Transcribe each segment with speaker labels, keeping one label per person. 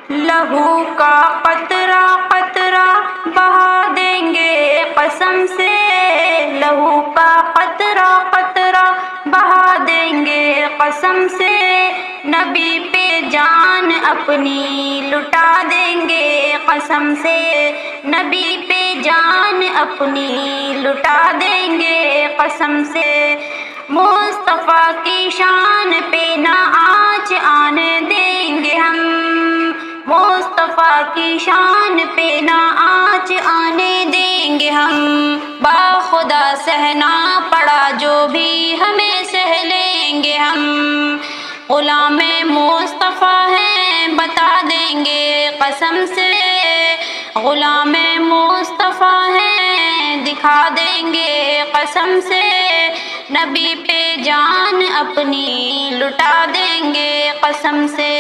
Speaker 1: لہو کا قطرہ قطرہ بہا دیں گے قسم سے، لہو کا قطرہ قطرہ بہا دیں گے قسم سے، نبی پہ جان اپنی لٹا دیں گے قسم سے، نبی پہ جان اپنی لٹا دیں گے قسم سے، مصطفیٰ کی شان پہ نہ آنچ آنے دیں گے ہم، مصطفیٰ کی شان پہ نہ آنچ آنے دیں گے ہم، باخدا سہنا پڑا جو بھی ہمیں سہ لیں گے ہم، غلام مصطفیٰ ہیں بتا دیں گے قسم سے، غلام مصطفیٰ ہیں دکھا دیں گے قسم سے، نبی پہ جان اپنی لٹا دیں گے قسم سے،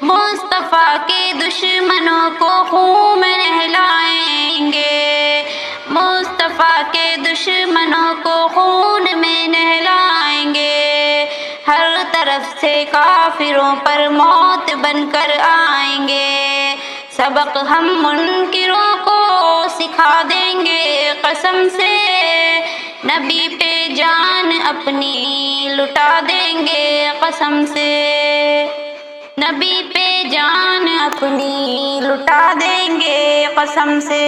Speaker 1: مصطفیٰ کے دشمنوں کو خون میں نہلائیں گے، مصطفیٰ کے دشمنوں کو خون میں نہلائیں گے، ہر طرف سے کافروں پر موت بن کر آئیں گے، سبق ہم منکروں کو سکھا دیں گے قسم سے، نبی پہ جان اپنی لٹا دیں گے قسم سے، نبی پہ جان اپنی لٹا دیں گے قسم سے،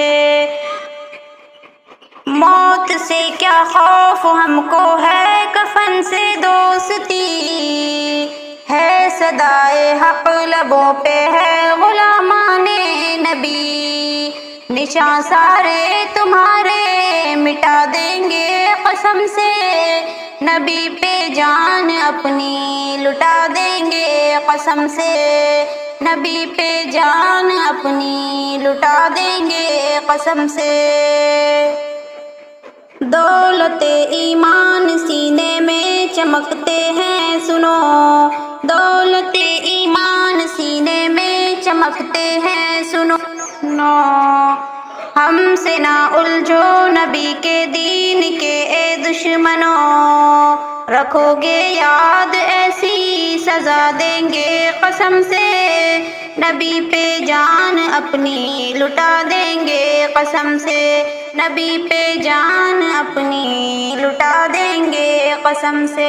Speaker 1: موت سے کیا خوف ہم کو ہے کفن سے دوستی، ہے صدائے حق لبوں پہ ہے غلامان نبی، نشاں سارے تمہارے مٹا دیں گے قسم سے، نبی پہ جان اپنی لٹا دیں گے قسم سے، نبی پہ جان اپنی لٹا دیں گے قسم سے، دولت ایمان سینے میں چمکتے ہیں سنو، دولت ایمان سینے میں چمکتے ہیں سنو، ہم سے نہ الجھو نبی کے دین کے اے دشمنوں، رکھو گے یاد ایسی سزا دیں گے قسم سے، نبی پہ جان اپنی لٹا دیں گے قسم سے، نبی پہ جان اپنی لٹا دیں گے قسم سے۔